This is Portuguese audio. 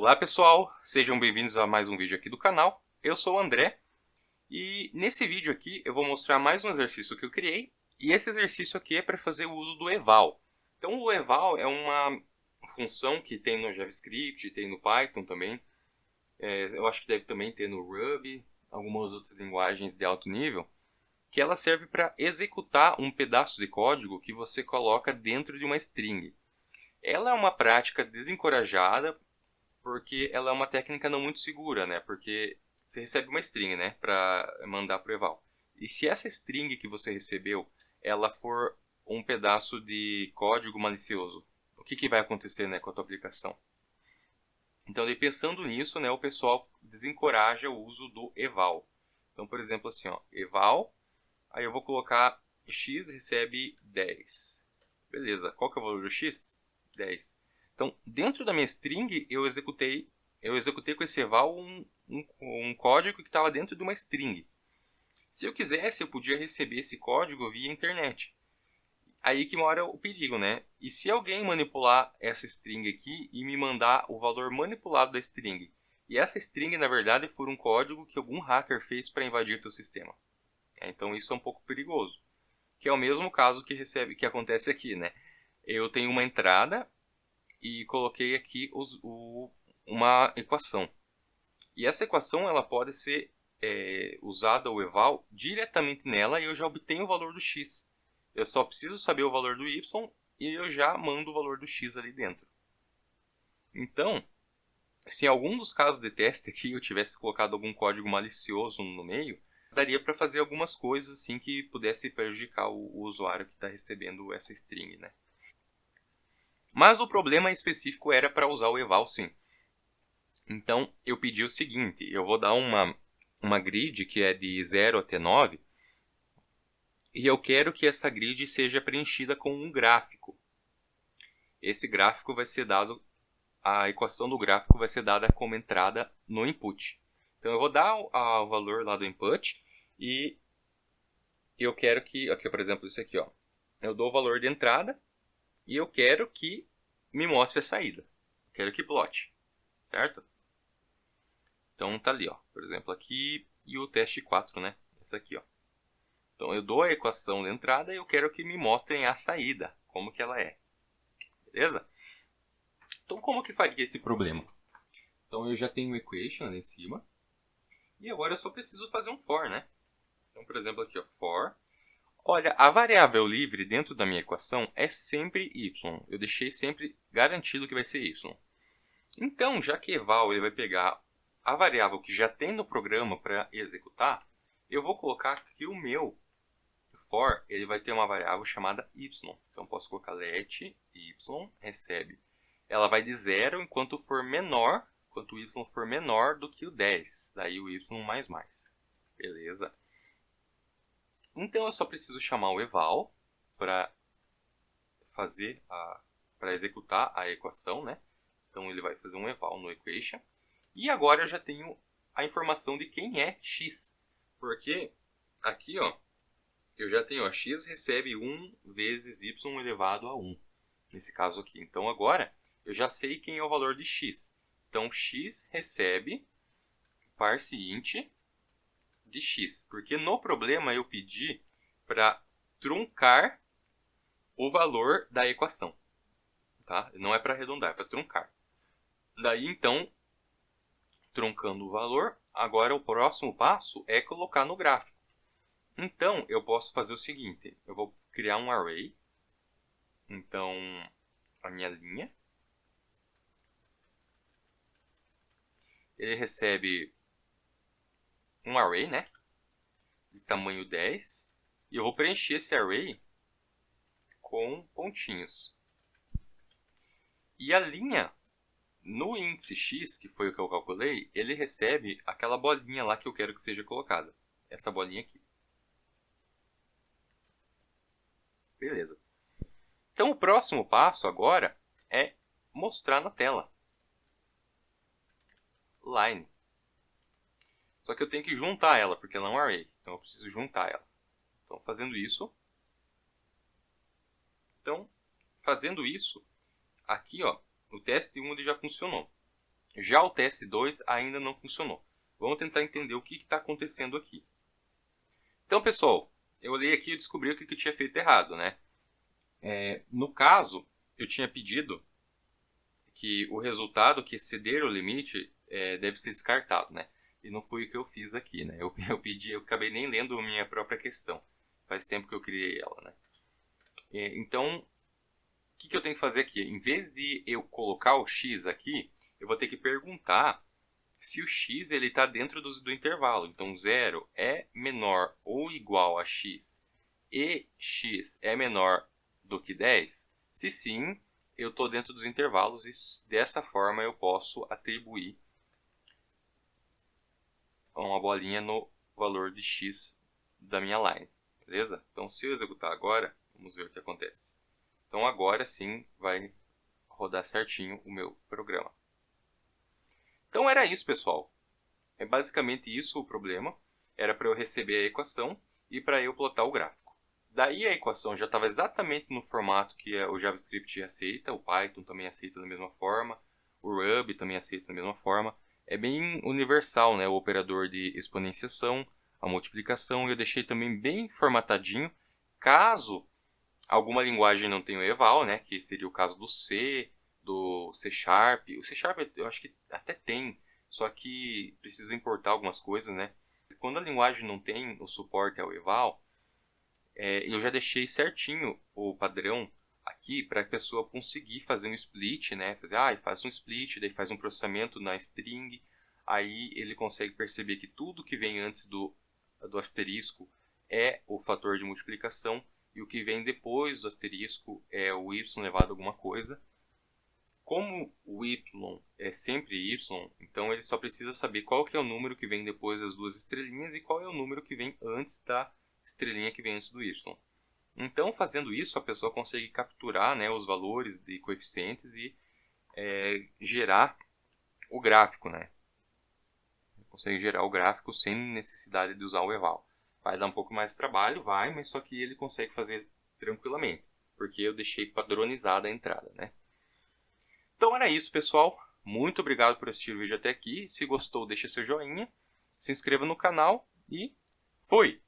Olá pessoal, sejam bem-vindos a mais um vídeo aqui do canal. Eu sou o André e nesse vídeo aqui eu vou mostrar mais um exercício que eu criei. E esse exercício aqui é para fazer o uso do eval. Então o eval é uma função que tem no JavaScript, tem no Python também. Eu acho que deve também ter no Ruby, algumas outras linguagens de alto nível. Que ela serve para executar um pedaço de código que você coloca dentro de uma string. Ela é uma prática desencorajada, porque ela é uma técnica não muito segura, né? Porque você recebe uma string, né, para mandar para o eval. E se essa string que você recebeu, ela for um pedaço de código malicioso, o que vai acontecer, né, com a tua aplicação? Então, pensando nisso, né, o pessoal desencoraja o uso do eval. Então, por exemplo, assim, ó, eval, aí eu vou colocar x recebe 10. Beleza, qual que é o valor do x? 10. Então, dentro da minha string, eu executei com esse eval um código que estava dentro de uma string. Se eu quisesse, eu podia receber esse código via internet. Aí que mora o perigo, né? E se alguém manipular essa string aqui e me mandar o valor manipulado da string? E essa string, na verdade, for um código que algum hacker fez para invadir teu sistema. Então, isso é um pouco perigoso. Que é o mesmo caso que acontece aqui, né? Eu tenho uma entrada e coloquei aqui uma equação. E essa equação ela pode ser usada, o eval, diretamente nela e eu já obtenho o valor do x. Eu só preciso saber o valor do y e eu já mando o valor do x ali dentro. Então, se em algum dos casos de teste aqui eu tivesse colocado algum código malicioso no meio, daria para fazer algumas coisas assim que pudesse prejudicar o usuário que está recebendo essa string, né? Mas o problema específico era para usar o eval, sim. Então, eu pedi o seguinte, eu vou dar uma grid que é de 0 até 9, e eu quero que essa grid seja preenchida com um gráfico. Esse gráfico vai ser dado, a equação do gráfico vai ser dada como entrada no input. Então, eu vou dar o valor lá do input, e eu quero que, aqui por exemplo, isso aqui, ó, eu dou o valor de entrada, e eu quero que me mostre a saída. Quero que plote, certo? Então tá ali, ó, por exemplo, aqui e o teste 4, né? Esse aqui, ó. Então eu dou a equação de entrada e eu quero que me mostrem a saída, como que ela é. Beleza? Então como que faria esse problema? Então eu já tenho o equation ali em cima. E agora eu só preciso fazer um for, né? Então, por exemplo, aqui, ó, for. Olha, a variável livre dentro da minha equação é sempre y. Eu deixei sempre garantido que vai ser y. Então, já que eval ele vai pegar a variável que já tem no programa para executar, eu vou colocar aqui o meu for, ele vai ter uma variável chamada y. Então, posso colocar let y recebe. Ela vai de 0 enquanto o y for menor do que o 10. Daí o y mais. Beleza? Então, eu só preciso chamar o eval para executar a equação, né? Então, ele vai fazer um eval no equation. E agora eu já tenho a informação de quem é x. Porque aqui, ó, eu já tenho, ó, x recebe 1 vezes y elevado a 1. Nesse caso aqui. Então agora eu já sei quem é o valor de x. Então x recebe parse int de x. Porque no problema eu pedi para truncar o valor da equação. Tá? Não é para arredondar, é para truncar. Daí então, truncando o valor, agora o próximo passo é colocar no gráfico. Então, eu posso fazer o seguinte, eu vou criar um array. Então, a minha linha, ele recebe um array, né, de tamanho 10, e eu vou preencher esse array com pontinhos. E a linha, no índice x, que foi o que eu calculei, ele recebe aquela bolinha lá que eu quero que seja colocada. Essa bolinha aqui. Beleza. Então, o próximo passo agora é mostrar na tela. Line. Só que eu tenho que juntar ela, porque ela é um array. Então, eu preciso juntar ela. Então, fazendo isso, aqui, ó, o teste 1 ele já funcionou. Já o teste 2 ainda não funcionou. Vamos tentar entender o que está acontecendo aqui. Então, pessoal, eu olhei aqui e descobri o que eu tinha feito errado, né? No caso, eu tinha pedido que o resultado que exceder o limite deve ser descartado, né? E não foi o que eu fiz aqui, né? Eu acabei nem lendo a minha própria questão. Faz tempo que eu criei ela, né? Então, o que eu tenho que fazer aqui? Em vez de eu colocar o x aqui, eu vou ter que perguntar se o x está dentro do intervalo. Então, 0 é menor ou igual a x e x é menor do que 10? Se sim, eu estou dentro dos intervalos e dessa forma eu posso atribuir uma bolinha no valor de x da minha line. Beleza? Então, se eu executar agora, vamos ver o que acontece. Então, agora sim vai rodar certinho o meu programa. Então, era isso, pessoal. É basicamente isso o problema. Era para eu receber a equação e para eu plotar o gráfico. Daí a equação já estava exatamente no formato que o JavaScript aceita, o Python também aceita da mesma forma, o Ruby também aceita da mesma forma. É bem universal, né? O operador de exponenciação, a multiplicação, eu deixei também bem formatadinho. Caso alguma linguagem não tenha o eval, né? Que seria o caso do C, do C Sharp. O C Sharp eu acho que até tem, só que precisa importar algumas coisas, né? Quando a linguagem não tem o suporte ao eval, eu já deixei certinho o padrão aqui para a pessoa conseguir fazer um split, né? Faz um split, daí faz um processamento na string, aí ele consegue perceber que tudo que vem antes do asterisco é o fator de multiplicação e o que vem depois do asterisco é o y elevado a alguma coisa. Como o y é sempre y, então ele só precisa saber qual que é o número que vem depois das duas estrelinhas e qual é o número que vem antes da estrelinha que vem antes do y. Então, fazendo isso, a pessoa consegue capturar, né, os valores de coeficientes e gerar o gráfico, né? Consegue gerar o gráfico sem necessidade de usar o eval. Vai dar um pouco mais de trabalho, mas só que ele consegue fazer tranquilamente, porque eu deixei padronizada a entrada, né? Então era isso, pessoal. Muito obrigado por assistir o vídeo até aqui. Se gostou, deixa seu joinha, se inscreva no canal e fui!